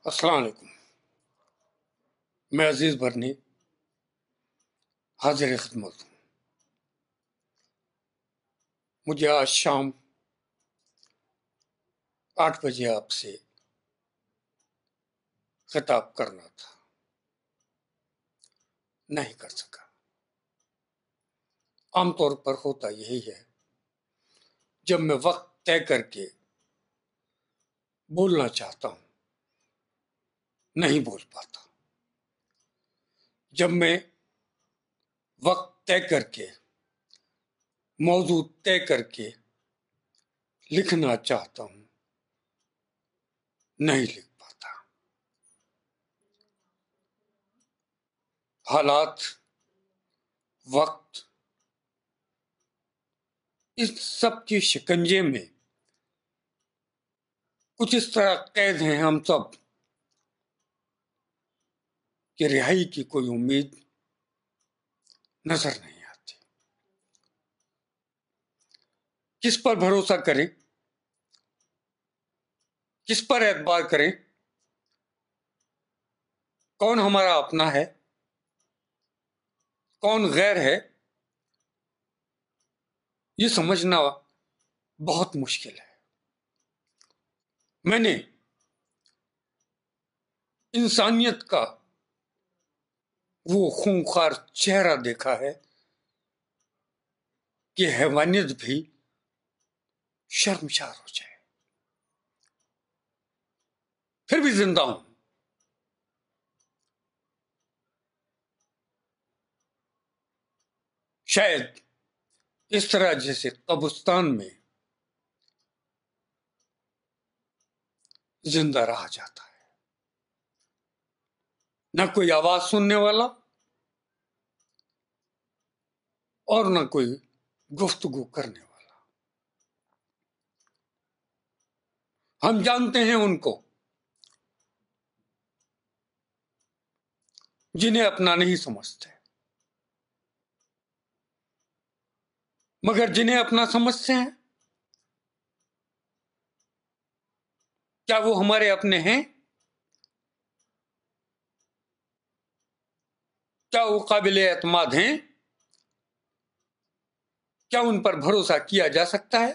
السلام علیکم. میں عزیز بھرنی حاضر خدمت ہوں. مجھے آج شام 8 بجے آپ سے خطاب کرنا تھا، نہیں کر سکا. عام طور پر ہوتا یہی ہے، جب میں وقت طے کر کے بولنا چاہتا ہوں نہیں بول پاتا. جب میں وقت طے کر کے موضوع طے کر کے لکھنا چاہتا ہوں نہیں لکھ پاتا. حالات، وقت، اس سب کے شکنجے میں کچھ اس طرح قید ہیں ہم سب کہ رہائی کی کوئی امید نظر نہیں آتی. کس پر بھروسہ کریں، کس پر اعتبار کریں، کون ہمارا اپنا ہے، کون غیر ہے، یہ سمجھنا بہت مشکل ہے. میں نے انسانیت کا وہ خونخوار چہرہ دیکھا ہے کہ حیوانیت بھی شرمسار ہو جائے. پھر بھی زندہ ہوں. شاید اس طرح جیسے قبرستان میں زندہ رہا جاتا ہے، نہ کوئی آواز سننے والا اور نہ کوئی گفتگو کرنے والا. ہم جانتے ہیں ان کو جنہیں اپنا نہیں سمجھتے، مگر جنہیں اپنا سمجھتے ہیں کیا وہ ہمارے اپنے ہیں؟ کیا وہ قابل اعتماد ہیں؟ کیا ان پر بھروسہ کیا جا سکتا ہے؟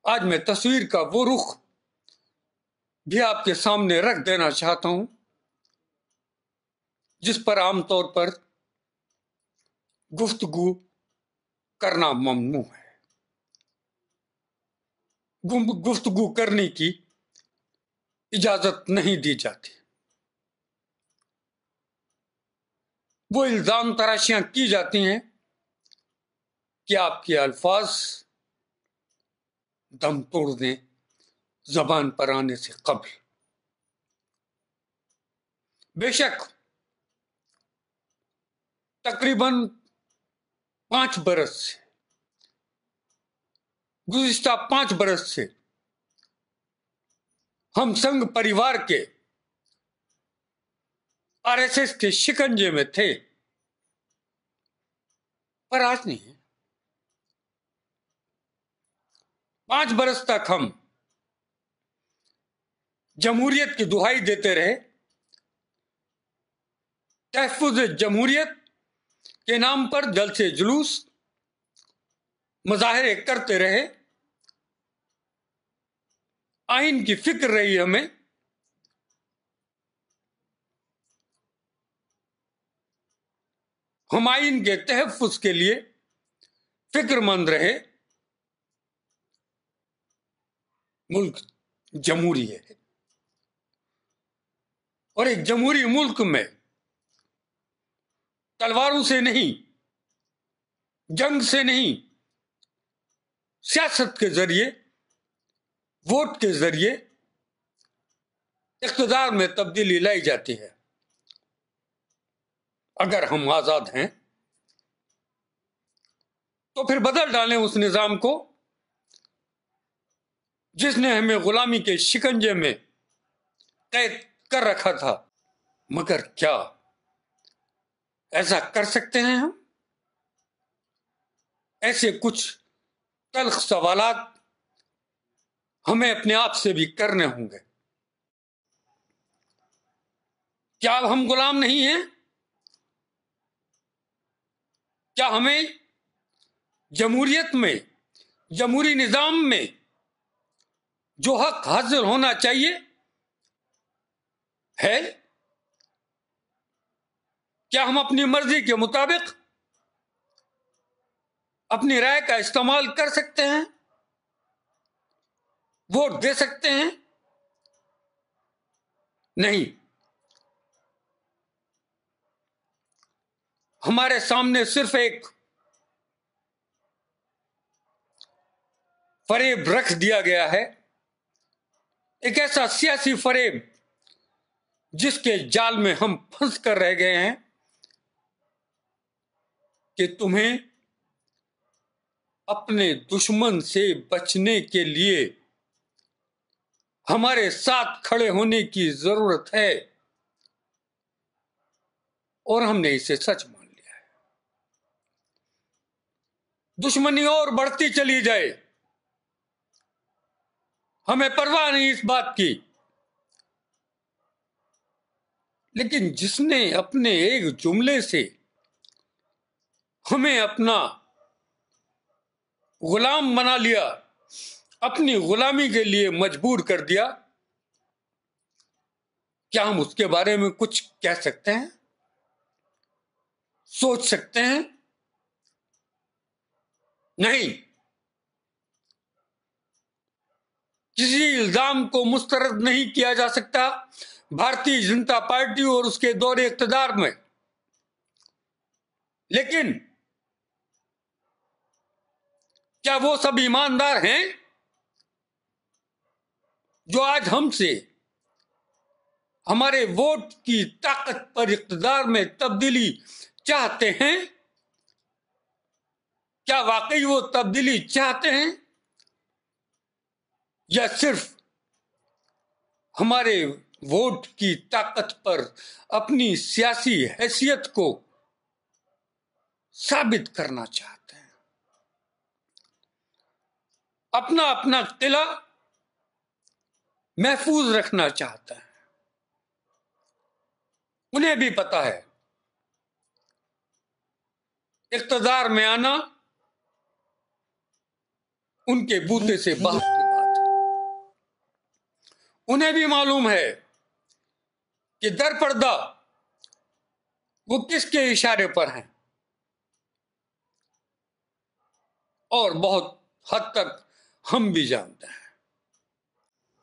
آج میں تصویر کا وہ رخ بھی آپ کے سامنے رکھ دینا چاہتا ہوں جس پر عام طور پر گفتگو کرنا ممنوع ہے. گفتگو کرنے کی اجازت نہیں دی جاتی. وہ الزام تراشیاں کی جاتی ہیں کہ آپ کے الفاظ دم توڑ دیں زبان پر آنے سے قبل. بے شک تقریباً 5 برس سے، گزشتہ 5 برس سے ہم سنگھ پریوار کے RSS کے شکنجے میں تھے، پر آج نہیں. 5 برس تک ہم جمہوریت کی دہائی دیتے رہے، تحفظ جمہوریت کے نام پر جلسے جلوس مظاہرے کرتے رہے. آئین کی فکر رہی ہمیں، ہم آئین کے تحفظ کے لیے فکر مند رہے. ملک جمہوری ہے اور ایک جمہوری ملک میں تلواروں سے نہیں، جنگ سے نہیں، سیاست کے ذریعے، ووٹ کے ذریعے اقتدار میں تبدیلی لائی جاتی ہے. اگر ہم آزاد ہیں تو پھر بدل ڈالیں اس نظام کو جس نے ہمیں غلامی کے شکنجے میں قید کر رکھا تھا. مگر کیا ایسا کر سکتے ہیں ہم؟ ایسے کچھ تلخ سوالات ہمیں اپنے آپ سے بھی کرنے ہوں گے۔ کیا اب ہم غلام نہیں ہیں؟ کیا ہمیں جمہوریت میں، جمہوری نظام میں جو حق حاصل ہونا چاہیے ہے، کیا ہم اپنی مرضی کے مطابق اپنی رائے کا استعمال کر سکتے ہیں، ووٹ دے سکتے ہیں؟ نہیں۔ ہمارے سامنے صرف ایک فریب رکھ دیا گیا ہے، ایک ایسا سیاسی فریب جس کے جال میں ہم پھنس کر رہ گئے ہیں کہ تمہیں اپنے دشمن سے بچنے کے لیے ہمارے ساتھ کھڑے ہونے کی ضرورت ہے، اور ہم نے اسے سچ مان لیا ہے۔ دشمنی اور بڑھتی چلی جائے، ہمیں پرواہ نہیں اس بات کی، لیکن جس نے اپنے ایک جملے سے ہمیں اپنا غلام بنا لیا، اپنی غلامی کے لیے مجبور کر دیا، کیا ہم اس کے بارے میں کچھ کہہ سکتے ہیں، سوچ سکتے ہیں؟ نہیں۔ کسی الزام کو مسترد نہیں کیا جا سکتا بھارتیہ جنتا پارٹی اور اس کے دور اقتدار میں، لیکن کیا وہ سب ایماندار ہیں جو آج ہم سے ہمارے ووٹ کی طاقت پر اقتدار میں تبدیلی چاہتے ہیں؟ کیا واقعی وہ تبدیلی چاہتے ہیں، یا صرف ہمارے ووٹ کی طاقت پر اپنی سیاسی حیثیت کو ثابت کرنا چاہتے ہیں، اپنا اپنا قلعہ محفوظ رکھنا چاہتے ہیں؟ انہیں بھی پتا ہے اقتدار میں آنا ان کے بوتے سے باہر کی بات ہے۔ انہیں بھی معلوم ہے کہ در پردہ وہ کس کے اشارے پر ہیں، اور بہت حد تک ہم بھی جانتے ہیں۔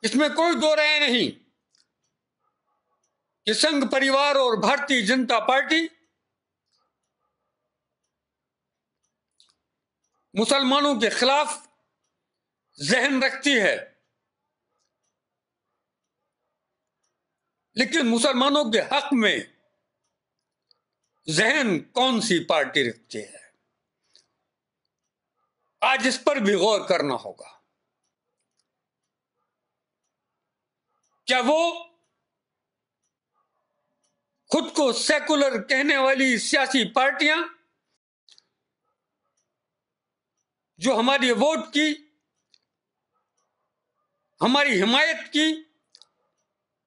اس میں کوئی دو رائے نہیں کہ سنگھ پریوار اور بھارتیہ جنتا پارٹی مسلمانوں کے خلاف ذہن رکھتی ہے، لیکن مسلمانوں کے حق میں ذہن کون سی پارٹی رکھتی ہے، آج اس پر بھی غور کرنا ہوگا۔ کیا وہ خود کو سیکولر کہنے والی سیاسی پارٹیاں جو ہماری ووٹ کی، ہماری حمایت کی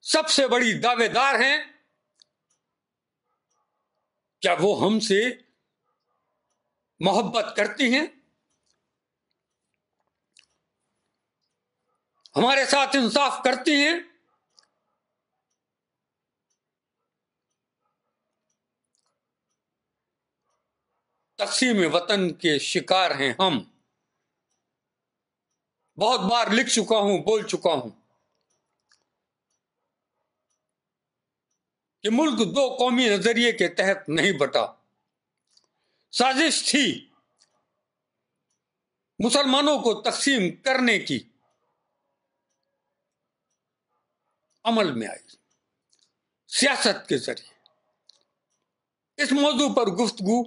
سب سے بڑی دعوے دار ہیں، کیا وہ ہم سے محبت کرتی ہیں، ہمارے ساتھ انصاف کرتی ہیں؟ تقسیم وطن کے شکار ہیں ہم۔ بہت بار لکھ چکا ہوں، بول چکا ہوں کہ ملک دو قومی نظریے کے تحت نہیں بٹا۔ سازش تھی مسلمانوں کو تقسیم کرنے کی، عمل میں آئی سیاست کے ذریعے۔ اس موضوع پر گفتگو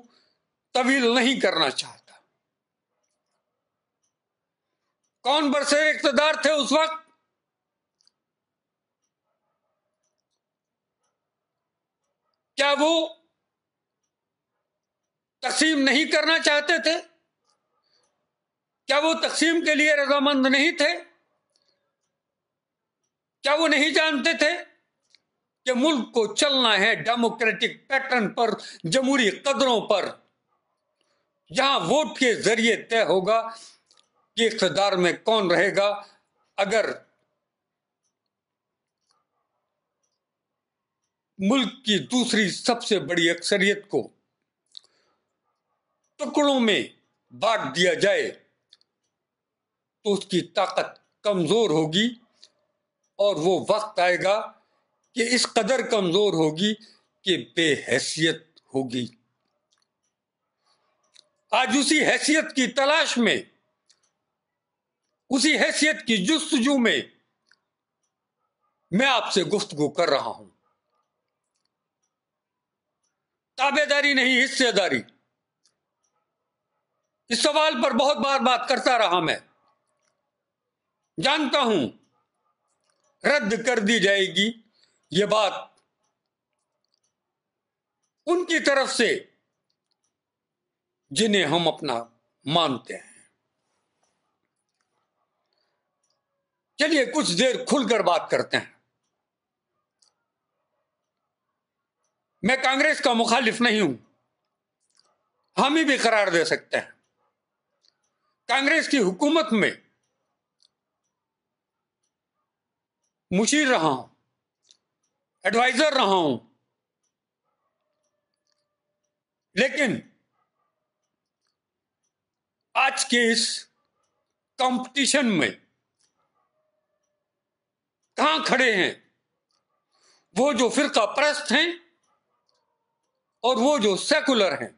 طویل نہیں کرنا چاہتا۔ کون برسر اقتدار تھے اس وقت؟ کیا وہ تقسیم نہیں کرنا چاہتے تھے؟ کیا وہ تقسیم کے لیے رضامند نہیں تھے؟ کیا وہ نہیں جانتے تھے کہ ملک کو چلنا ہے ڈیموکریٹک پیٹرن پر، جمہوری قدروں پر، جہاں ووٹ کے ذریعے طے ہوگا کہ اقتدار میں کون رہے گا؟ اگر ملک کی دوسری سب سے بڑی اکثریت کو ٹکڑوں میں بانٹ دیا جائے تو اس کی طاقت کمزور ہوگی، اور وہ وقت آئے گا کہ اس قدر کمزور ہوگی کہ بے حیثیت ہوگی۔ آج اسی حیثیت کی تلاش میں، اسی حیثیت کی جستجو میں میں آپ سے گفتگو کر رہا ہوں۔ تابع داری نہیں، حصے داری۔ اس سوال پر بہت بار بات کرتا رہا، میں جانتا ہوں رد کر دی جائے گی یہ بات ان کی طرف سے جنہیں ہم اپنا مانتے ہیں۔ چلیے کچھ دیر کھل کر بات کرتے ہیں۔ میں کانگریس کا مخالف نہیں ہوں، ہم ہی بھی قرار دے سکتے ہیں۔ کانگریس کی حکومت میں مشیر رہا ہوں، ایڈوائزر رہا ہوں، لیکن آج کے اس کمپٹیشن میں کہاں کھڑے ہیں وہ جو فرقہ پرست ہیں اور وہ جو سیکولر ہیں؟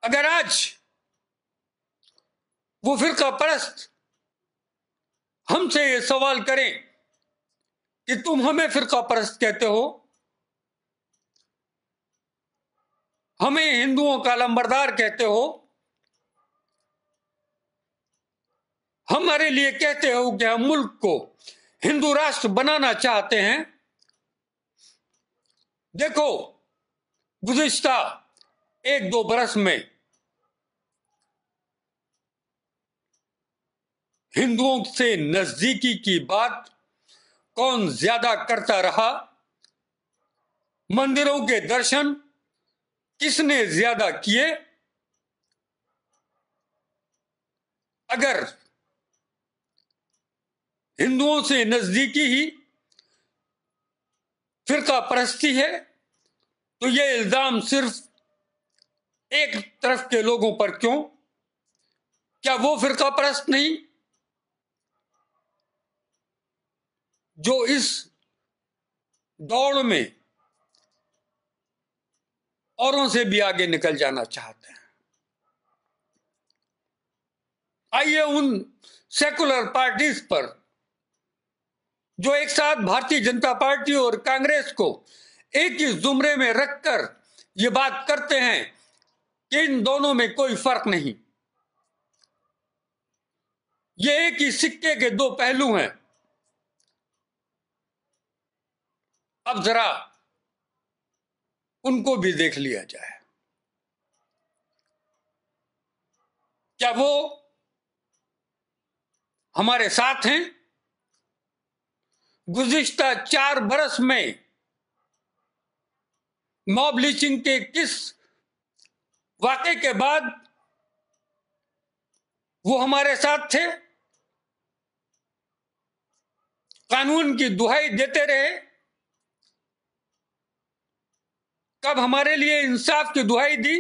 اگر آج وہ فرقہ پرست ہم سے یہ سوال کریں کہ تم ہمیں فرقہ پرست کہتے ہو، ہمیں ہندوؤں کا لمبردار کہتے ہو، ہمارے لیے کہتے ہو کہ ہم ملک کو ہندو راشٹر بنانا چاہتے ہیں، دیکھو گزشتہ 1-2 برس میں ہندوؤں سے نزدیکی کی بات کون زیادہ کرتا رہا، مندروں کے درشن کس نے زیادہ کیے؟ اگر ہندوؤں سے نزدیکی ہی فرقہ پرستی ہے تو یہ الزام صرف ایک طرف کے لوگوں پر کیوں؟ کیا وہ فرقہ پرست نہیں جو اس دوڑ میں اوروں سے بھی آگے نکل جانا چاہتے ہیں؟ آئیے ان سیکولر پارٹیز پر جو ایک ساتھ بھارتی جنتا پارٹی اور کانگریس کو ایک ہی زمرے میں رکھ کر یہ بات کرتے ہیں کہ ان دونوں میں کوئی فرق نہیں، یہ ایک ہی سکے کے 2 پہلو ہیں، اب ذرا ان کو بھی دیکھ لیا جائے۔ کیا وہ ہمارے ساتھ ہیں؟ گزشتہ 4 برس میں موب لنچنگ کے کس واقعے کے بعد وہ ہمارے ساتھ تھے؟ قانون کی دہائی دیتے رہے؟ کب ہمارے لیے انصاف کی دہائی دی؟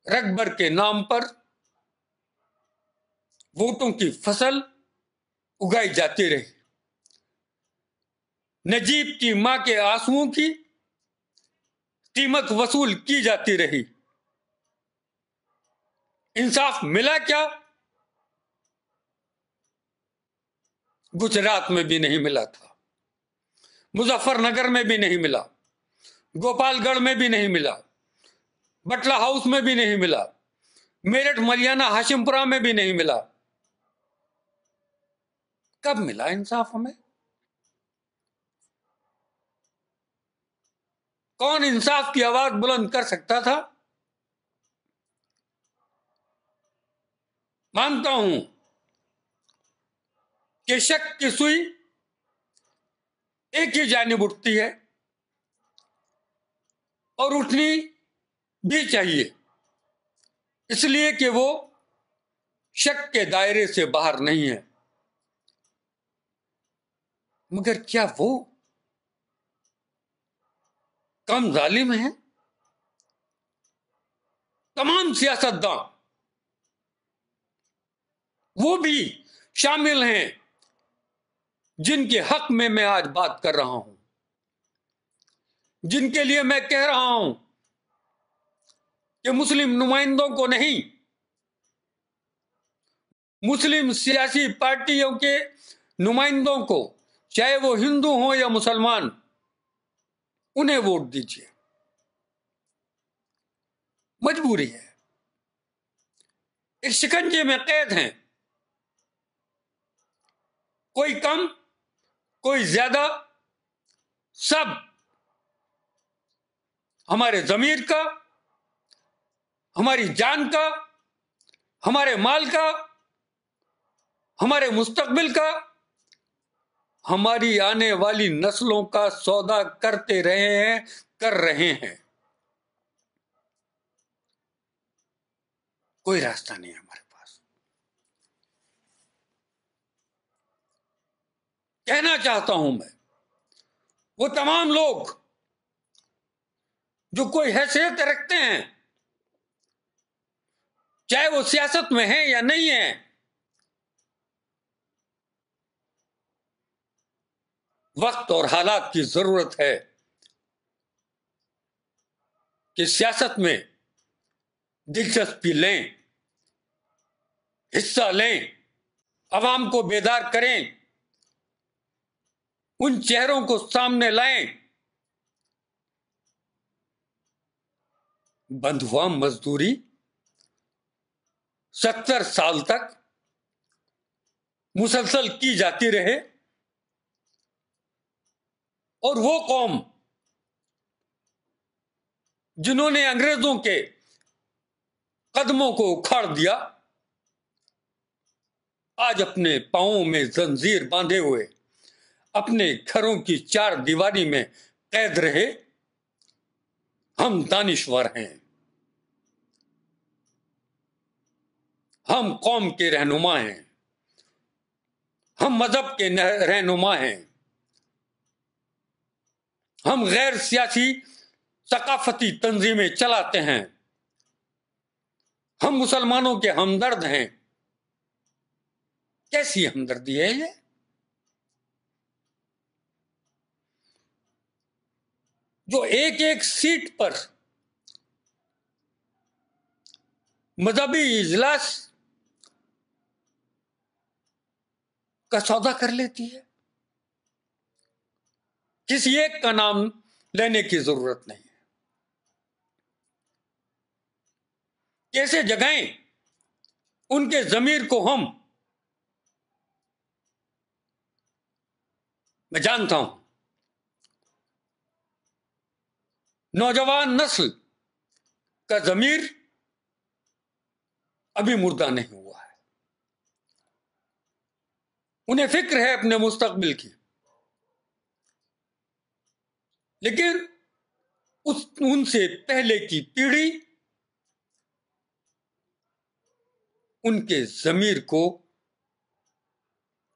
رگبر کے نام پر ووٹوں کی فصل اگائی جاتی رہی، نجیب کی ماں کے آنسوؤں کی قیمت وصول کی جاتی رہی، انصاف ملا کیا؟ گجرات میں بھی نہیں ملا تھا، مظفر نگر میں بھی نہیں ملا، گوپال گڑھ میں بھی نہیں ملا، بٹلہ ہاؤس میں بھی نہیں ملا، میرٹھ ملیانہ ہاشم پورہ میں بھی نہیں ملا۔ کب ملا انصاف ہمیں؟ کون انصاف کی آواز بلند کر سکتا تھا؟ مانتا ہوں کہ شک کی سوئی ایک ہی جانب اٹھتی ہے اور اٹھنی بھی چاہیے، اس لیے کہ وہ شک کے دائرے سے باہر نہیں ہے۔ مگر کیا وہ کم ظالم ہیں؟ تمام سیاستداں وہ بھی شامل ہیں جن کے حق میں آج بات کر رہا ہوں، جن کے لیے میں کہہ رہا ہوں کہ مسلم نمائندوں کو نہیں، مسلم سیاسی پارٹیوں کے نمائندوں کو، چاہے وہ ہندو ہوں یا مسلمان، انہیں ووٹ دیجیے۔ مجبوری ہے، ایک شکنجے میں قید ہیں، کوئی کم کوئی زیادہ، سب ہمارے ضمیر کا، ہماری جان کا، ہمارے مال کا، ہمارے مستقبل کا، ہماری آنے والی نسلوں کا سودا کرتے رہے ہیں، کر رہے ہیں۔ کوئی راستہ نہیں ہے ہمارے پاس۔ کہنا چاہتا ہوں میں، وہ تمام لوگ جو کوئی حیثیت رکھتے ہیں، چاہے وہ سیاست میں ہیں یا نہیں ہیں، وقت اور حالات کی ضرورت ہے کہ سیاست میں دلچسپی لیں، حصہ لیں، عوام کو بیدار کریں، ان چہروں کو سامنے لائیں۔ بندھوا مزدوری 70 سال تک مسلسل کی جاتی رہے، اور وہ قوم جنہوں نے انگریزوں کے قدموں کو اکھاڑ دیا، آج اپنے پاؤں میں زنجیر باندھے ہوئے اپنے گھروں کی 4 دیواری میں قید رہے۔ ہم دانشور ہیں، ہم قوم کے رہنما ہیں، ہم مذہب کے رہنما ہیں، ہم غیر سیاسی ثقافتی تنظیمیں چلاتے ہیں، ہم مسلمانوں کے ہمدرد ہیں۔ کیسی ہمدردی ہے یہ؟ جو ایک ایک سیٹ پر مذہبی اجلاس کا سودا کر لیتی ہے، کسی ایک کا نام لینے کی ضرورت نہیں ہے۔ کیسے جگائیں ان کے ضمیر کو ہم؟ میں جانتا ہوں نوجوان نسل کا ضمیر ابھی مردہ نہیں ہوا ہے، انہیں فکر ہے اپنے مستقبل کی، لیکن ان سے پہلے کی پیڑھی ان کے ضمیر کو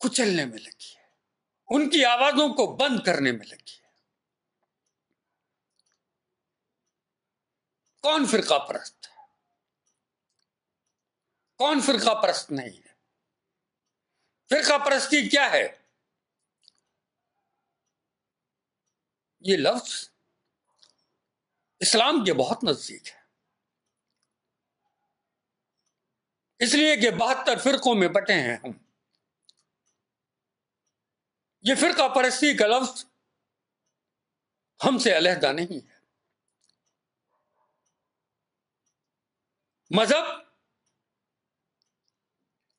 کچلنے میں لگی ہے، ان کی آوازوں کو بند کرنے میں لگی ہے۔ کون فرقہ پرست ہے؟ کون فرقہ پرست نہیں ہے؟ فرقہ پرستی کیا ہے؟ یہ لفظ اسلام کے بہت نزدیک ہے، اس لیے کہ 72 فرقوں میں بٹے ہیں ہم۔ یہ فرقہ پرستی کا لفظ ہم سے علیحدہ نہیں ہے۔ مذہب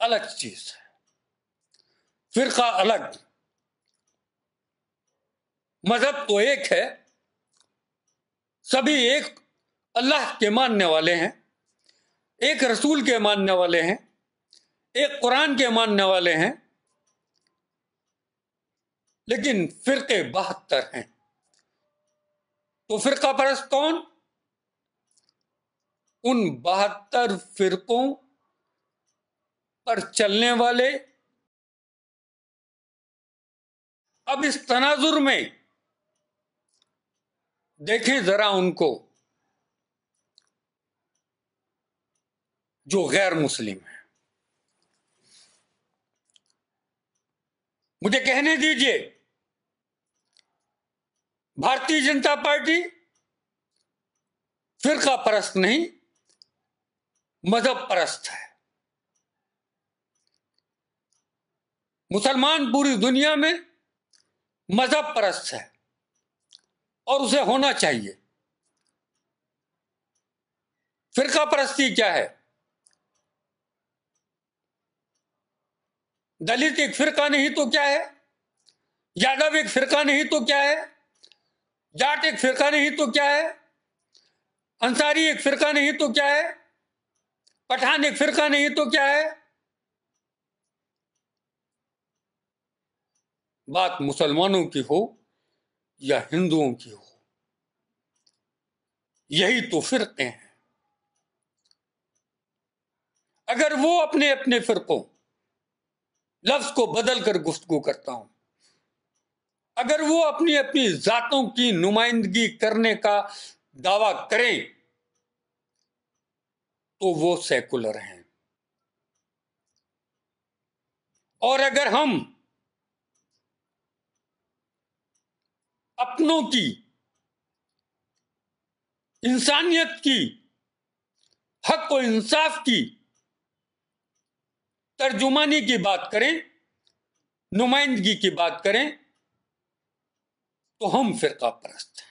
الگ چیز ہے، فرقہ الگ۔ مذہب تو ایک ہے، سبھی ایک اللہ کے ماننے والے ہیں، ایک رسول کے ماننے والے ہیں، ایک قرآن کے ماننے والے ہیں لیکن فرقے 72 ہیں. تو فرقہ پرست کون؟ ان 72 فرقوں پر چلنے والے. اب اس تناظر میں دیکھیں ذرا ان کو جو غیر مسلم ہیں. مجھے کہنے دیجئے، بھارتی جنتا پارٹی فرقہ پرست نہیں، مذہب پرست ہے. مسلمان پوری دنیا میں مذہب پرست ہے اور اسے ہونا چاہیے. فرقہ پرستی کیا ہے؟ دلت ایک فرقہ نہیں تو کیا ہے؟ یادو ایک فرقہ نہیں تو کیا ہے؟ جاٹ ایک فرقہ نہیں تو کیا ہے؟ انصاری ایک فرقہ نہیں تو کیا ہے؟ پٹھان ایک فرقہ نہیں تو کیا ہے؟ بات مسلمانوں کی ہو یا ہندوؤں کی ہو، یہی تو فرقے ہیں. اگر وہ اپنے اپنے فرقوں لفظ کو بدل کر گفتگو کرتا ہوں، اگر وہ اپنی اپنی ذاتوں کی نمائندگی کرنے کا دعویٰ کریں تو وہ سیکولر ہیں. اور اگر ہم اپنوں کی، انسانیت کی، حق و انصاف کی ترجمانی کی بات کریں، نمائندگی کی بات کریں، تو ہم فرقہ پرست ہیں.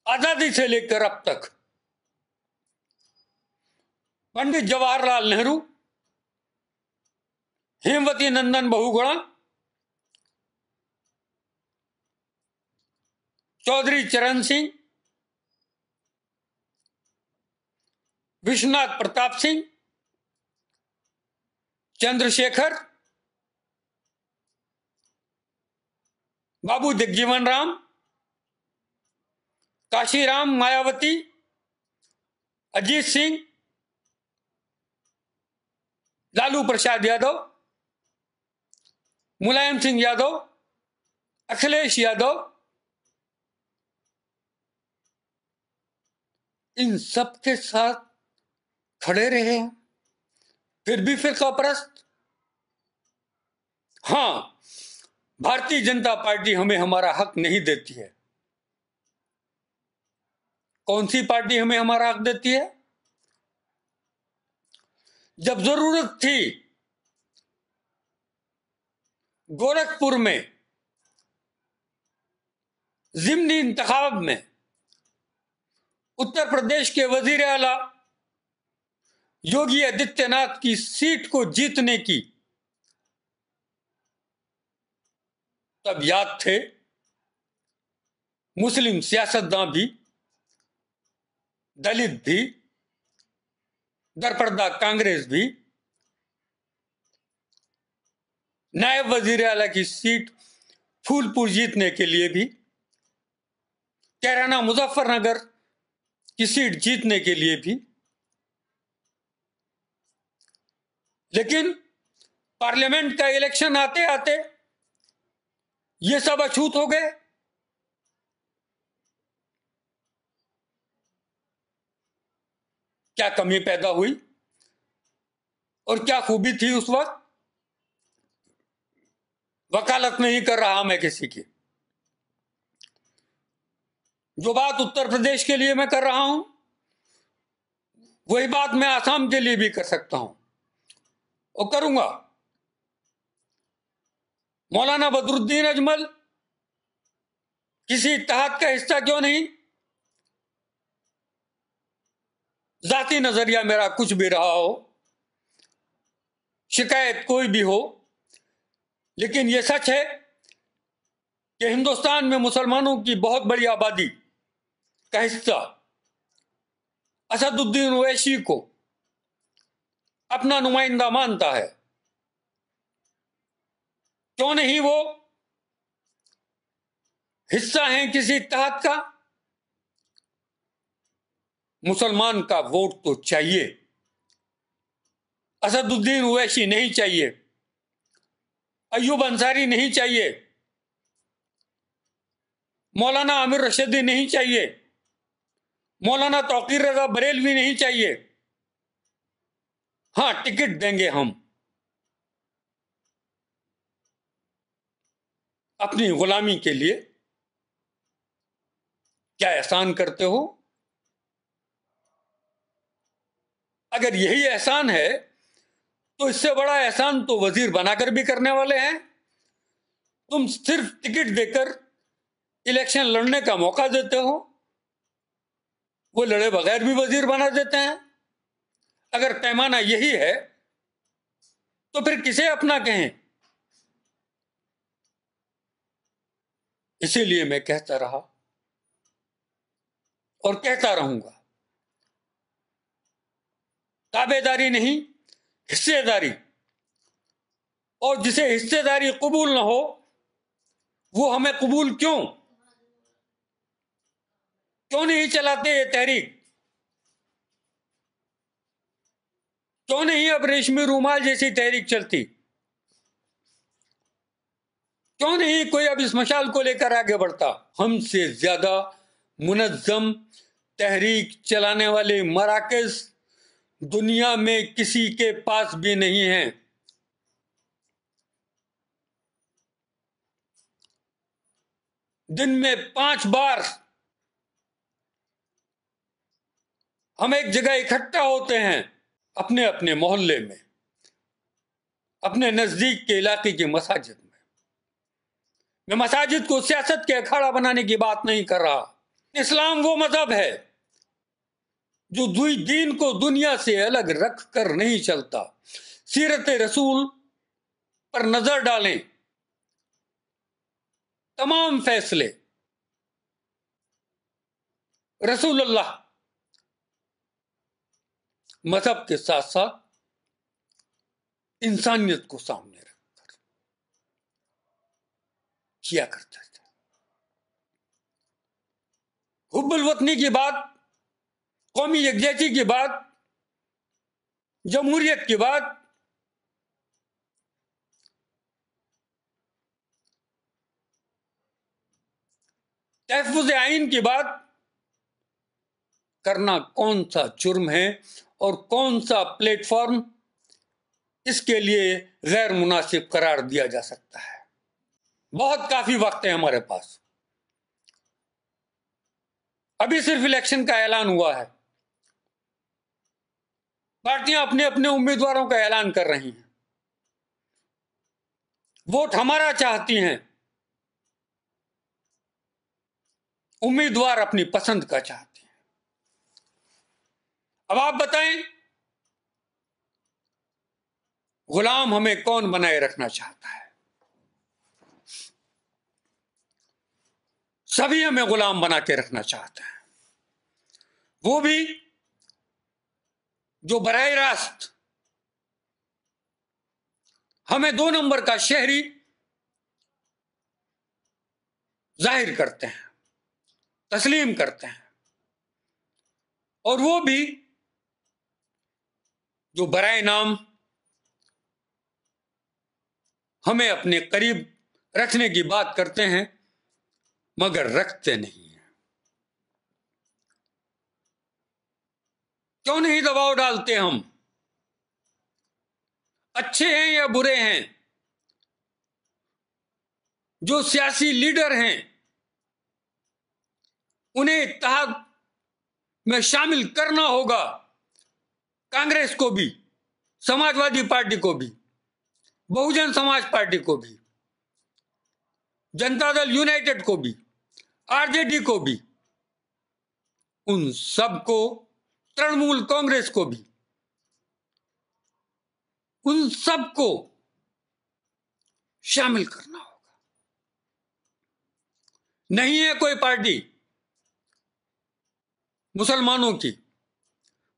آزادی سے لے کر اب تک پنڈت جواہر لال نہرو، ہیموتی نندن بہوگڑا، چودھری چرن سنگھ، وشناتھ پرتاپ سنگھ، چندر شیکھر، بابو جگجیون رام، کاشی رام مایاوتی، اجیت سنگھ، لالو پرساد یادو، ملائم سنگھ یادو، اکھلیش یادو، ان سب کے ساتھ کھڑے رہے ہیں، پھر بھی فرقہ پرست. ہاں، بھارتی جنتا پارٹی ہمیں ہمارا حق نہیں دیتی ہے. کون سی پارٹی ہمیں ہمارا حق دیتی ہے؟ جب ضرورت تھی گورکھپور میں ضمنی انتخاب میں اتر پردیش کے وزیر اعلی یوگی آدتیہ ناتھ کی سیٹ کو جیتنے کی، تب یاد تھے مسلم سیاستداں بھی، دلت بھی، درپردہ کانگریس بھی نائب وزیر اعلی کی سیٹ پھول پور جیتنے کے لیے بھی، کیرانہ مظفر نگر کی سیٹ جیتنے کے لیے بھی. لیکن پارلیمنٹ کا الیکشن آتے آتے یہ سب اچھوت ہو گئے. کیا کمی پیدا ہوئی اور کیا خوبی تھی اس وقت؟ وکالت نہیں کر رہا میں کسی کی. جو بات اتر پردیش کے لیے میں کر رہا ہوں وہی بات میں آسام کے لیے بھی کر سکتا ہوں اور کروں گا. مولانا بدر الدین اجمل کسی اتحاد کا حصہ کیوں نہیں؟ ذاتی نظریہ میرا کچھ بھی رہا ہو، شکایت کوئی بھی ہو، لیکن یہ سچ ہے کہ ہندوستان میں مسلمانوں کی بہت بڑی آبادی کا حصہ اسد الدین اویسی کو اپنا نمائندہ مانتا ہے؟ کیوں نہیں وہ حصہ ہیں کسی اتحاد کا؟ مسلمان کا ووٹ تو چاہیے، اسد الدین اویسی نہیں چاہیے، ایوب انصاری نہیں چاہیے، مولانا عامر رشیدی نہیں چاہیے، مولانا توقیر رضا بریلوی نہیں چاہیے۔ ہاں، ٹکٹ دیں گے ہم، اپنی غلامی کے لیے۔ کیا احسان کرتے ہو؟ اگر یہی احسان ہے تو اس سے بڑا احسان تو وزیر بنا کر بھی کرنے والے ہیں۔ تم صرف ٹکٹ دے کر الیکشن لڑنے کا موقع دیتے ہو، وہ لڑے بغیر بھی وزیر بنا دیتے ہیں۔ اگر پیمانہ یہی ہے تو پھر کسے اپنا کہیں؟ اسی لیے میں کہتا رہا اور کہتا رہوں گا، تابع داری نہیں، حصے داری۔ اور جسے حصے داری قبول نہ ہو وہ ہمیں قبول کیوں نہیں چلاتے یہ تحریک؟ کیوں نہیں اب ریشمی رومال جیسی تحریک چلتی؟ کیوں نہیں کوئی اب اس مشال کو لے کر آگے بڑھتا؟ ہم سے زیادہ منظم تحریک چلانے والے مراکز دنیا میں کسی کے پاس بھی نہیں ہیں۔ دن میں 5 بار ہم ایک جگہ اکٹھا ہوتے ہیں، اپنے اپنے محلے میں، اپنے نزدیک کے علاقے کی مساجد میں۔ میں مساجد کو سیاست کے اکھاڑا بنانے کی بات نہیں کر رہا۔ اسلام وہ مذہب ہے جو دین کو دنیا سے الگ رکھ کر نہیں چلتا۔ سیرت رسول پر نظر ڈالیں، تمام فیصلے رسول اللہ مذہب کے ساتھ ساتھ انسانیت کو سامنے رکھ کر کیا کرتے تھے۔ حب الوطنی کی بات، قومی یکجہتی کی بات، جمہوریت کی بات تحفظ آئین کی بات کرنا کون سا جرم ہے اور کون سا پلیٹ فارم اس کے لیے غیر مناسب قرار دیا جا سکتا ہے؟ بہت کافی وقت ہے ہمارے پاس، ابھی صرف الیکشن کا اعلان ہوا ہے، پارٹیاں اپنے اپنے امیدواروں کا اعلان کر رہی ہیں، ووٹ ہمارا چاہتی ہیں، امیدوار اپنی پسند کا چاہتے ہیں۔ اب آپ بتائیں، غلام ہمیں کون بنائے رکھنا چاہتا ہے؟ سبھی ہمیں غلام بنا کے رکھنا چاہتے ہیں، وہ بھی جو براہ راست ہمیں 2 نمبر کا شہری ظاہر کرتے ہیں، تسلیم کرتے ہیں، اور وہ بھی جو برائے نام ہمیں اپنے قریب رکھنے کی بات کرتے ہیں مگر رکھتے نہیں ہیں۔ کیوں نہیں دباؤ ڈالتے ہم؟ اچھے ہیں یا برے ہیں، جو سیاسی لیڈر ہیں انہیں اتحاد میں شامل کرنا ہوگا، کانگریس کو بھی، سماجوادی پارٹی کو بھی، بہوجن سماج پارٹی کو بھی، جنتا دل یونائٹڈ کو بھی، RJD کو بھی، ان سب کو، ترنمول کانگریس کو بھی، ان سب کو شامل کرنا ہوگا۔ نہیں ہے کوئی پارٹی مسلمانوں کی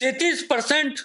33%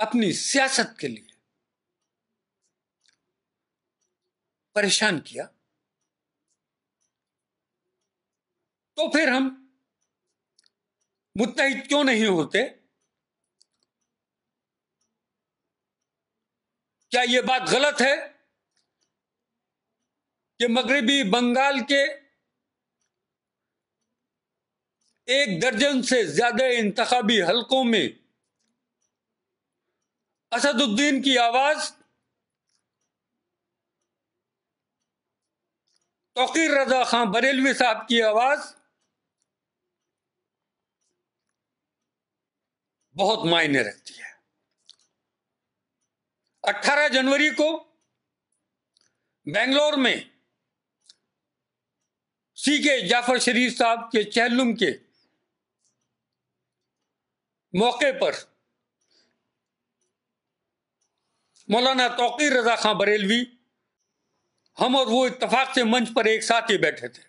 اپنی سیاست کے لیے پریشان کیا تو پھر ہم متحد کیوں نہیں ہوتے؟ کیا یہ بات غلط ہے کہ مغربی بنگال کے 1 درجن سے زیادہ انتخابی حلقوں میں اسد الدین کی آواز، توقیر رضا خان بریلوی صاحب کی آواز بہت معنی رکھتی ہے؟ 18 جنوری کو بنگلور میں سی کے جعفر شریف صاحب کے چہلم کے موقع پر مولانا توقیر رضا خان بریلوی، ہم اور وہ اتفاق سے منچ پر ایک ساتھ ہی بیٹھے تھے.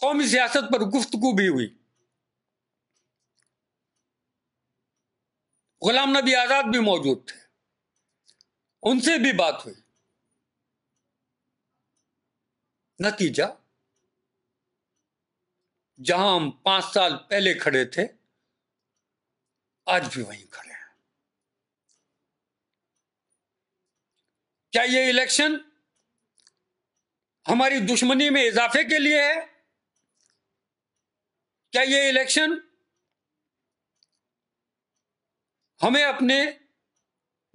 قومی سیاست پر گفتگو بھی ہوئی. غلام نبی آزاد بھی موجود تھے، ان سے بھی بات ہوئی. نتیجہ، جہاں ہم 5 سال پہلے کھڑے تھے آج بھی وہیں کھڑے ہیں. کیا یہ الیکشن ہماری دشمنی میں اضافے کے لیے ہے؟ کیا یہ الیکشن ہمیں اپنے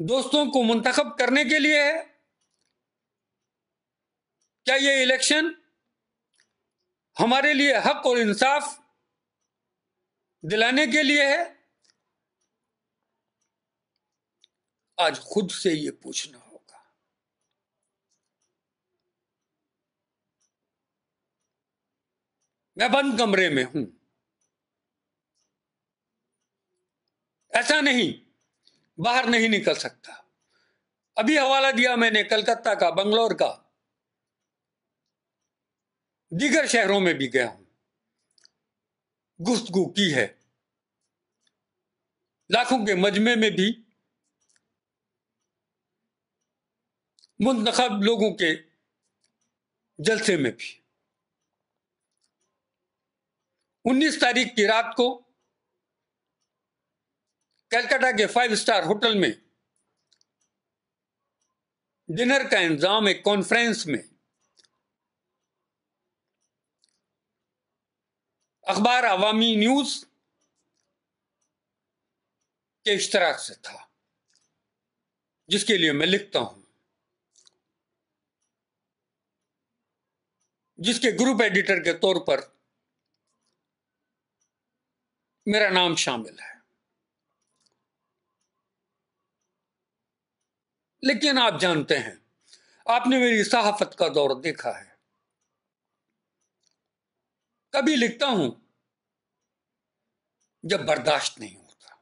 دوستوں کو منتخب کرنے کے لیے ہے؟ کیا یہ الیکشن ہمارے لیے حق اور انصاف دلانے کے لیے ہے؟ آج خود سے یہ پوچھنا ہوگا. میں بند کمرے میں ہوں، ایسا نہیں باہر نہیں نکل سکتا. ابھی حوالہ دیا میں نے کلکتہ کا، بنگلور کا، دیگر شہروں میں بھی گیا ہوں، گفتگو کی ہے. لاکھوں کے مجمع میں بھی، منتخب لوگوں کے جلسے میں بھی. 19 تاریخ کی رات کو کلکتہ کے 5 اسٹار ہوٹل میں ڈنر کا انتظام ایک کانفرنس میں اخبار عوامی نیوز کے اشتراک سے تھا، جس کے لیے میں لکھتا ہوں، جس کے گروپ ایڈیٹر کے طور پر میرا نام شامل ہے. لیکن آپ جانتے ہیں، آپ نے میری صحافت کا دور دیکھا ہے، کبھی لکھتا ہوں جب برداشت نہیں ہوتا،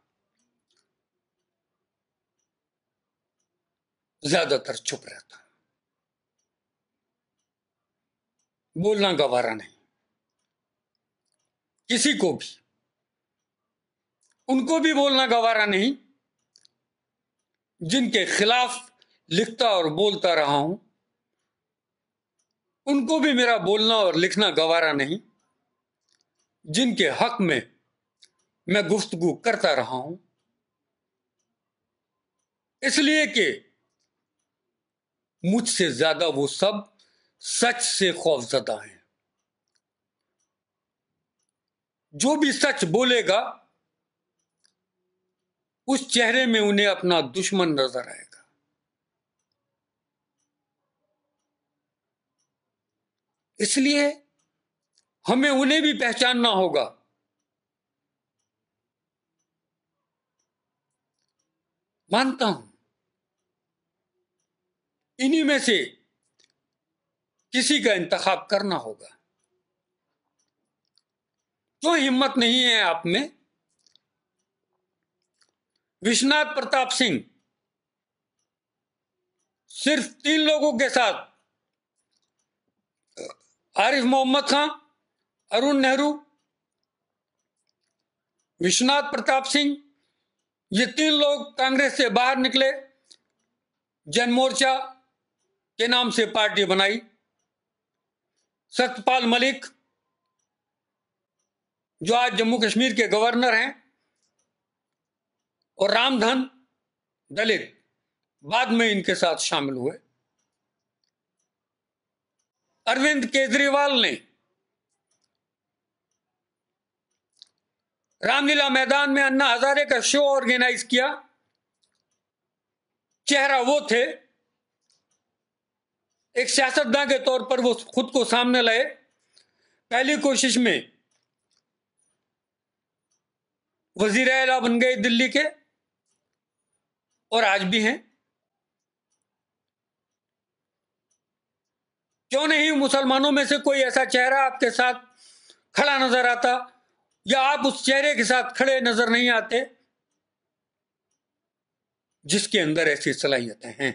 زیادہ تر چپ رہتا ہوں، بولنا گوارا نہیں. کسی کو بھی، ان کو بھی بولنا گوارا نہیں جن کے خلاف لکھتا اور بولتا رہا ہوں. ان کو بھی میرا بولنا اور لکھنا گوارا نہیں جن کے حق میں میں گفتگو کرتا رہا ہوں. اس لیے کہ مجھ سے زیادہ وہ سب سچ سے خوفزدہ ہیں. جو بھی سچ بولے گا اس چہرے میں انہیں اپنا دشمن نظر آئے گا. اس لیے ہمیں انہیں بھی پہچاننا ہوگا. مانتا ہوں انہی میں سے کسی کا انتخاب کرنا ہوگا. کیوں ہمت نہیں ہے آپ میں؟ وشناتھ پرتاپ سنگھ صرف 3 لوگوں کے ساتھ، عارف محمد خان، ارون نہرو، وشناتھ پرتاپ سنگھ یہ 3 لوگ کانگریس سے باہر نکلے، جن مورچہ کے نام سے پارٹی بنائی۔ ستپال ملک جو آج جموں کشمیر کے گورنر ہیں، اور رام دھن دلت بعد میں ان کے ساتھ شامل ہوئے۔ اروند کیجریوال نے رام لیلا میدان میں انا ہزارے کا شو آرگنائز کیا۔ چہرہ وہ تھے، ایک سیاستداں کے طور پر وہ خود کو سامنے لائے۔ پہلی کوشش میں وزیر اعلیٰ بن گئے دلی کے، اور آج بھی ہیں۔ کیوں نہیں مسلمانوں میں سے کوئی ایسا چہرہ آپ کے ساتھ کھڑا نظر آتا، یا آپ اس چہرے کے ساتھ کھڑے نظر نہیں آتے جس کے اندر ایسی صلاحیتیں ہیں؟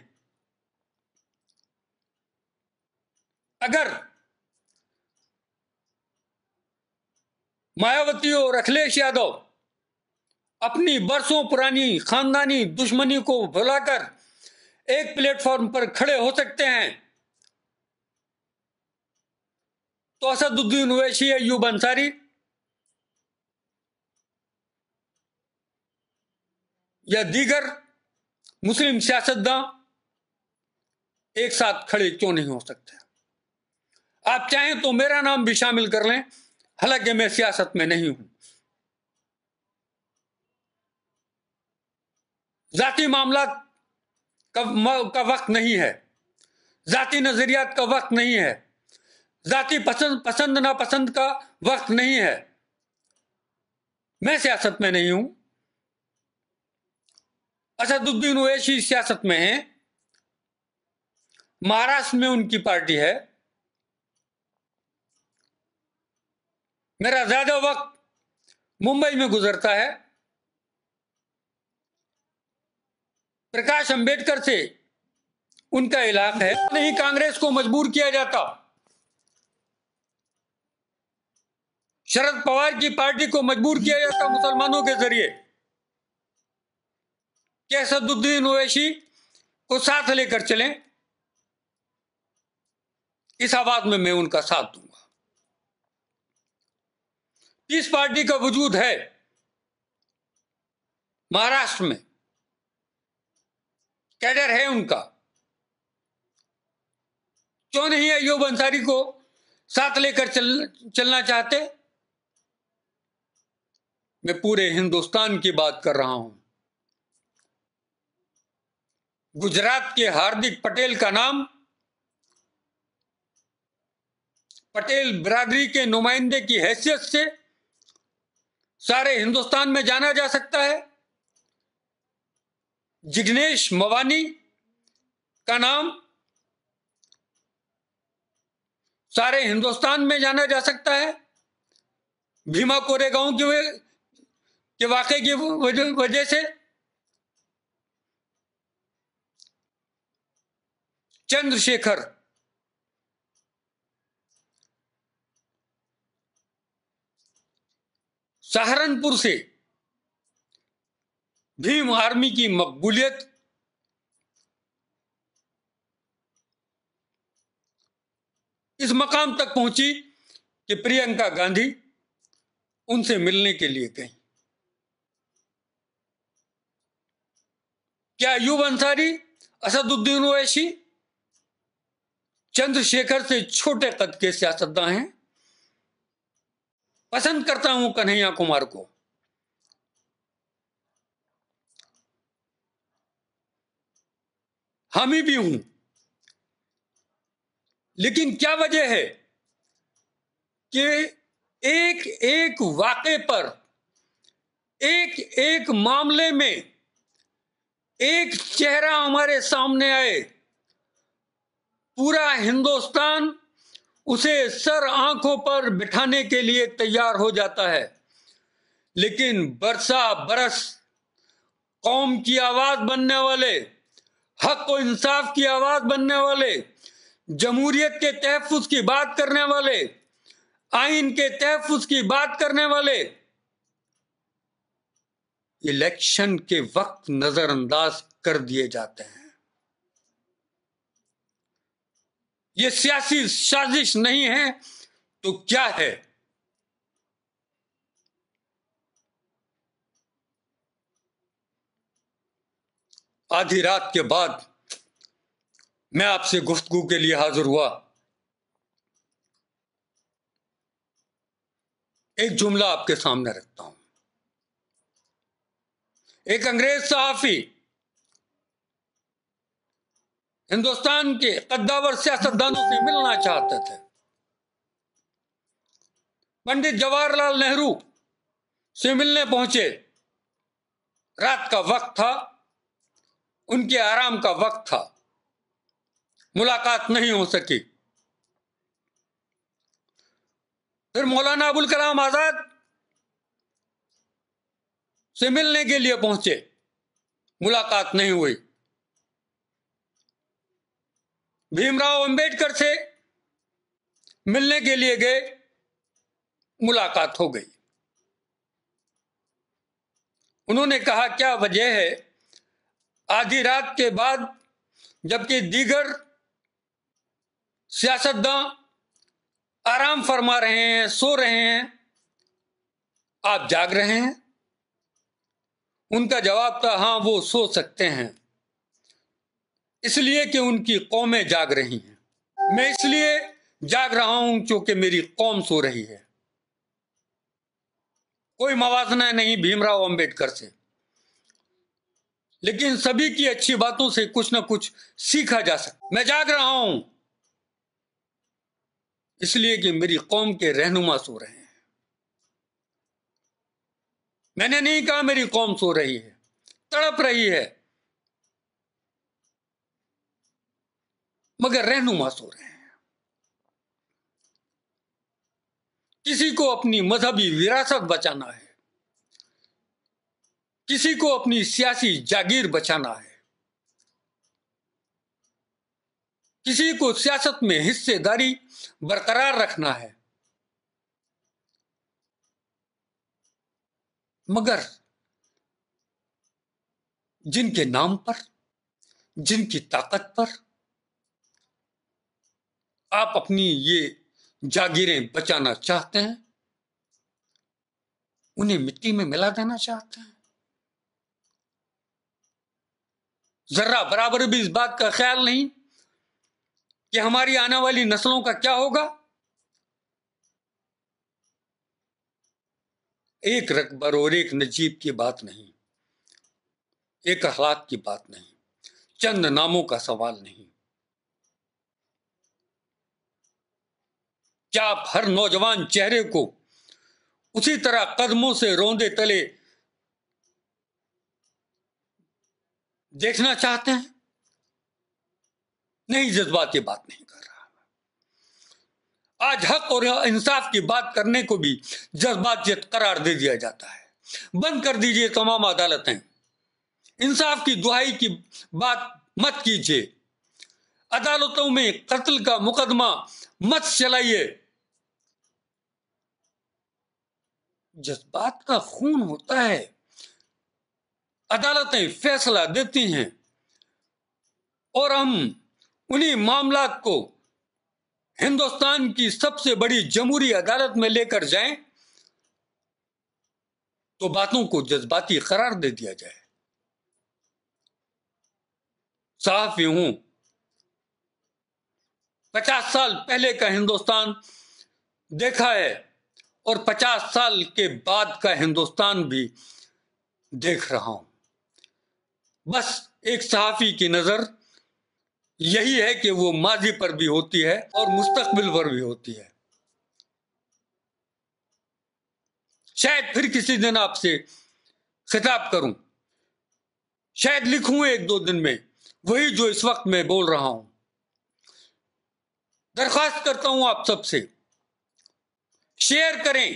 اگر مایاوتی اور اکھلیش یادو اپنی برسوں پرانی خاندانی دشمنی کو بھلا کر ایک پلیٹ فارم پر کھڑے ہو سکتے ہیں، تو اسد الدین اویسی، ایوب انصاری یا دیگر مسلم سیاستداں ایک ساتھ کھڑے کیوں نہیں ہو سکتے؟ آپ چاہیں تو میرا نام بھی شامل کر لیں، حالانکہ میں سیاست میں نہیں ہوں۔ ذاتی معاملات کا وقت نہیں ہے، ذاتی نظریات کا وقت نہیں ہے، ذاتی پسند ناپسند کا وقت نہیں ہے۔ میں سیاست میں نہیں ہوں، اسد الدین اویسی سیاست میں ہیں، مہاراشٹر میں ان کی پارٹی ہے۔ میرا زیادہ وقت ممبئی میں گزرتا ہے۔ پرکاش امبیڈکر سے ان کا علاقہ ہے، نہیں کانگریس کو مجبور کیا جاتا، شرد پوار کی پارٹی کو مجبور کیا جاتا مسلمانوں کے ذریعے کہ اسد الدین اویسی کو ساتھ لے کر چلیں۔ اس آواز میں ان کا ساتھ دوں گا۔ پیس پارٹی کا وجود ہے مہاراشٹر میں، کیڈر ہے ان کا، کیوں نہیں ایوب انصاری کو ساتھ لے کر چلنا چاہتے؟ میں پورے ہندوستان کی بات کر رہا ہوں۔ گجرات کے ہاردک پٹیل کا نام پٹیل برادری کے نمائندے کی حیثیت سے سارے ہندوستان میں جانا جا سکتا ہے۔ جگنیش موانی کا نام سارے ہندوستان میں جانا جا سکتا ہے، بھیما کورے گاؤں کے واقعے کی وجہ سے۔ چندر شیکھر سہارنپور سے بھیم آرمی کی مقبولیت اس مقام تک پہنچی کہ پرینکا گاندھی ان سے ملنے کے لیے گئی۔ کیا ایوب انصاری، اسد الدین اویسی چندر شیکھر سے چھوٹے قد کے سیاستداں ہیں؟ پسند کرتا ہوں کنہیا کمار کو، حامی بھی ہوں، لیکن کیا وجہ ہے کہ ایک ایک واقعے پر، ایک ایک معاملے میں ایک چہرہ ہمارے سامنے آئے، پورا ہندوستان اسے سر آنکھوں پر بٹھانے کے لیے تیار ہو جاتا ہے، لیکن برسا برس قوم کی آواز بننے والے، حق و انصاف کی آواز بننے والے، جمہوریت کے تحفظ کی بات کرنے والے، آئین کے تحفظ کی بات کرنے والے، الیکشن کے وقت نظر انداز کر دیے جاتے ہیں۔ یہ سیاسی سازش نہیں ہے تو کیا ہے؟ آدھی رات کے بعد میں آپ سے گفتگو کے لیے حاضر ہوا۔ ایک جملہ آپ کے سامنے رکھتا ہوں۔ ایک انگریز صحافی ہندوستان کے قداور سیاستدانوں سے ملنا چاہتے تھے۔ پنڈت جواہر لال نہرو سے ملنے پہنچے۔ رات کا وقت تھا، ان کے آرام کا وقت تھا، ملاقات نہیں ہو سکی۔ پھر مولانا ابوالکلام آزاد سے ملنے کے لیے پہنچے، ملاقات نہیں ہوئی۔ بھیم راؤ امبیڈکر سے ملنے کے لیے گئے، ملاقات ہو گئی۔ انہوں نے کہا کیا وجہ ہے آدھی رات کے بعد جبکہ دیگر سیاستداں آرام فرما رہے ہیں، سو رہے ہیں، آپ جاگ رہے ہیں؟ ان کا جواب تھا ہاں وہ سو سکتے ہیں، اس لیے کہ ان کی قومیں جاگ رہی ہیں۔ میں اس لیے جاگ رہا ہوں کیونکہ میری قوم سو رہی ہے۔ کوئی موازنہ نہیں بھیم راؤ امبیڈکر سے، لیکن سبھی کی اچھی باتوں سے کچھ نہ کچھ سیکھا جا سکتا۔ میں جاگ رہا ہوں اس لیے کہ میری قوم کے رہنما سو رہے ہیں۔ میں نے نہیں کہا میری قوم سو رہی ہے، تڑپ رہی ہے، مگر رہنما سو رہے ہیں۔ کسی کو اپنی مذہبی وراثت بچانا ہے، کسی کو اپنی سیاسی جاگیر بچانا ہے، کسی کو سیاست میں حصے داری برقرار رکھنا ہے، مگر جن کے نام پر، جن کی طاقت پر آپ اپنی یہ جاگیریں بچانا چاہتے ہیں، انہیں مٹی میں ملا دینا چاہتے ہیں، ذرہ برابر بھی اس بات کا خیال نہیں کہ ہماری آنے والی نسلوں کا کیا ہوگا۔ ایک رکبر اور ایک نجیب کی بات نہیں، ایک اخلاق کی بات نہیں، چند ناموں کا سوال نہیں۔ کیا آپ ہر نوجوان چہرے کو اسی طرح قدموں سے روندے تلے دیکھنا چاہتے ہیں؟ نہیں، جذباتی بات نہیں کر رہا۔ آج حق اور انصاف کی بات کرنے کو بھی جذباتیت قرار دے دیا جاتا ہے۔ بند کر دیجئے تمام عدالتیں، انصاف کی دہائی کی بات مت کیجئے، عدالتوں میں قتل کا مقدمہ مت چلائیے۔ جذبات کا خون ہوتا ہے، عدالتیں فیصلہ دیتی ہیں اور ہم انہی معاملات کو ہندوستان کی سب سے بڑی جمہوری عدالت میں لے کر جائیں تو باتوں کو جذباتی قرار دے دیا جائے۔ صحافی ہوں، 50 سال پہلے کا ہندوستان دیکھا ہے اور 50 سال کے بعد کا ہندوستان بھی دیکھ رہا ہوں۔ بس ایک صحافی کی نظر یہی ہے کہ وہ ماضی پر بھی ہوتی ہے اور مستقبل پر بھی ہوتی ہے۔ شاید پھر کسی دن آپ سے خطاب کروں، شاید لکھوں ایک دو دن میں وہی جو اس وقت میں بول رہا ہوں۔ درخواست کرتا ہوں آپ سب سے، شیئر کریں،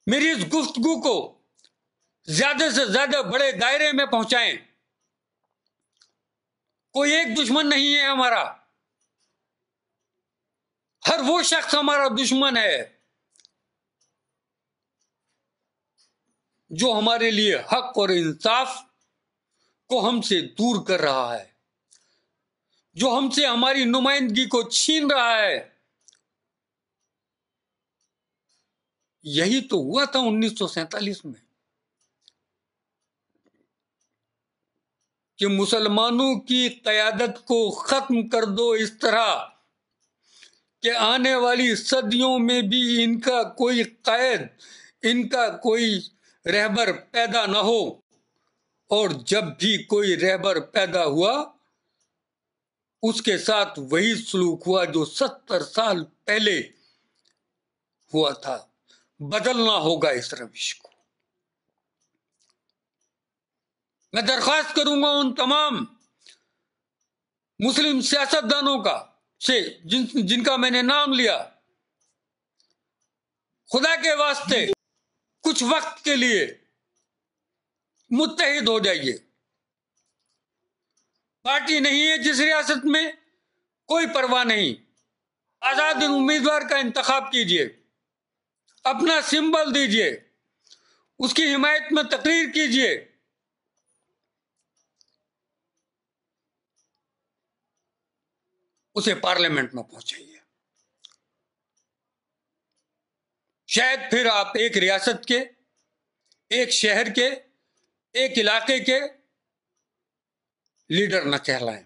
میری اس گفتگو کو زیادہ سے زیادہ بڑے دائرے میں پہنچائیں۔ کوئی ایک دشمن نہیں ہے ہمارا، ہر وہ شخص ہمارا دشمن ہے جو ہمارے لیے حق اور انصاف کو ہم سے دور کر رہا ہے، جو ہم سے ہماری نمائندگی کو چھین رہا ہے۔ یہی تو ہوا تھا 1947 میں کہ مسلمانوں کی قیادت کو ختم کر دو اس طرح کہ آنے والی صدیوں میں بھی ان کا کوئی قائد، ان کا کوئی رہبر پیدا نہ ہو، اور جب بھی کوئی رہبر پیدا ہوا اس کے ساتھ وہی سلوک ہوا جو 70 سال پہلے ہوا تھا۔ بدلنا ہوگا اس روش کو۔ میں درخواست کروں گا ان تمام مسلم سیاستدانوں کا سے جن کا میں نے نام لیا، خدا کے واسطے کچھ وقت کے لیے متحد ہو جائیے۔ پارٹی نہیں ہے جس ریاست میں، کوئی پرواہ نہیں، آزاد امیدوار کا انتخاب کیجیے، اپنا سمبل دیجیے، اس کی حمایت میں تقریر کیجیے، اسے پارلیمنٹ میں پہنچائیے۔ شاید پھر آپ ایک ریاست کے، ایک شہر کے، ایک علاقے کے لیڈر نہ کہلائیں،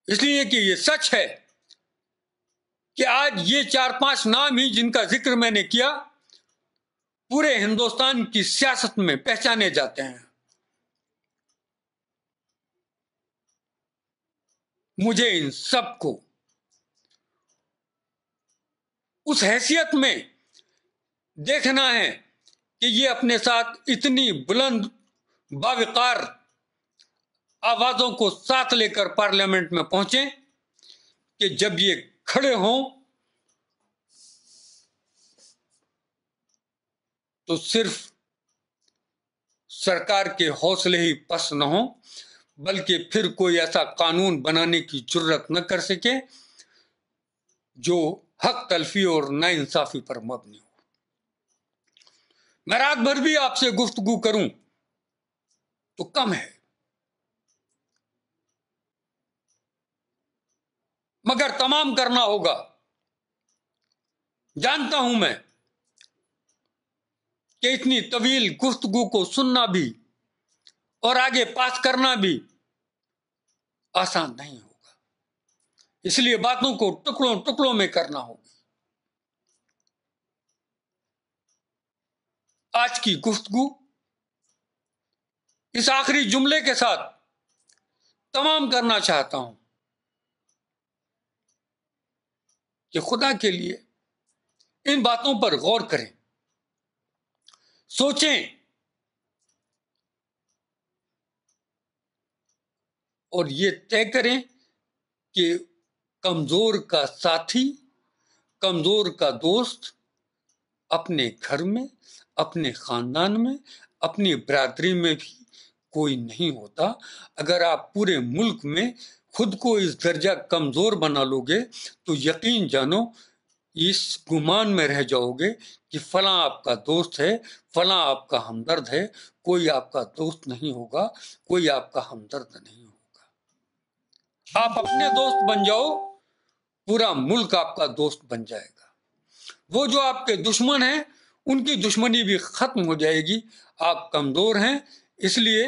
اس لیے کہ یہ سچ ہے کہ آج یہ 4-5 نام ہی جن کا ذکر میں نے کیا پورے ہندوستان کی سیاست میں پہچانے جاتے ہیں۔ مجھے ان سب کو اس حیثیت میں دیکھنا ہے کہ یہ اپنے ساتھ اتنی بلند باوقار آوازوں کو ساتھ لے کر پارلیمنٹ میں پہنچیں کہ جب یہ کھڑے ہوں تو صرف سرکار کے حوصلے ہی پست نہ ہوں، بلکہ پھر کوئی ایسا قانون بنانے کی جرت نہ کر سکے جو حق تلفی اور ناانصافی پر مبنی ہو۔ میں رات بھر بھی آپ سے گفتگو کروں تو کم ہے، مگر تمام کرنا ہوگا۔ جانتا ہوں میں کہ اتنی طویل گفتگو کو سننا بھی اور آگے پاس کرنا بھی آسان نہیں ہوگا، اس لیے باتوں کو ٹکڑوں ٹکڑوں میں کرنا ہوگا۔ آج کی گفتگو اس آخری جملے کے ساتھ تمام کرنا چاہتا ہوں کہ خدا کے لیے ان باتوں پر غور کریں، سوچیں اور یہ طے کریں کہ کمزور کا ساتھی، کمزور کا دوست اپنے گھر میں، اپنے خاندان میں، اپنی برادری میں بھی کوئی نہیں ہوتا۔ اگر آپ پورے ملک میں خود کو اس درجہ کمزور بنا لو گے تو یقین جانو اس گمان میں رہ جاؤ گے کہ فلاں آپ کا دوست ہے، فلاں آپ کا ہمدرد ہے۔ کوئی آپ کا دوست نہیں ہوگا، کوئی آپ کا ہمدرد نہیں ہوگا۔ آپ اپنے دوست بن جاؤ، پورا ملک آپ کا دوست بن جائے گا۔ وہ جو آپ کے دشمن ہیں ان کی دشمنی بھی ختم ہو جائے گی۔ آپ کمزور ہیں اس لیے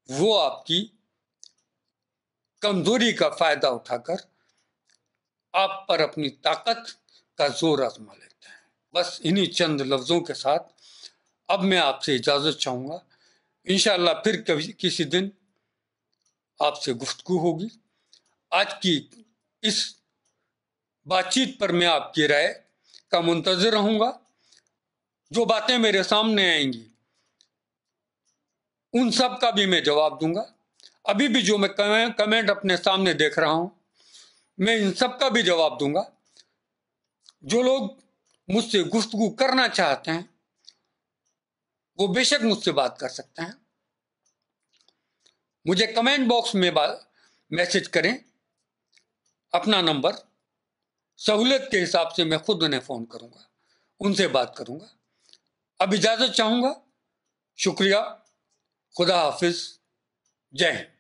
وہ آپ کی کمزوری کا فائدہ اٹھا کر آپ پر اپنی طاقت کا زور آزما لیتے ہیں۔ بس انہی چند لفظوں کے ساتھ اب میں آپ سے اجازت چاہوں گا۔ انشاءاللہ پھر کسی دن آپ سے گفتگو ہوگی۔ آج کی اس بات چیت پر میں آپ کی رائے کا منتظر رہوں گا۔ جو باتیں میرے سامنے آئیں گی ان سب کا بھی میں جواب دوں گا۔ ابھی بھی جو میں کمنٹ اپنے سامنے دیکھ رہا ہوں میں ان سب کا بھی جواب دوں گا۔ جو لوگ مجھ سے گفتگو کرنا چاہتے ہیں وہ بے شک مجھ سے بات کر سکتے ہیں۔ مجھے کمنٹ باکس میں میسج کریں اپنا نمبر، سہولت کے حساب سے میں خود انہیں فون کروں گا، ان سے بات کروں گا۔ اب اجازت چاہوں گا. شکریہ. خدا حافظ. جے ہند.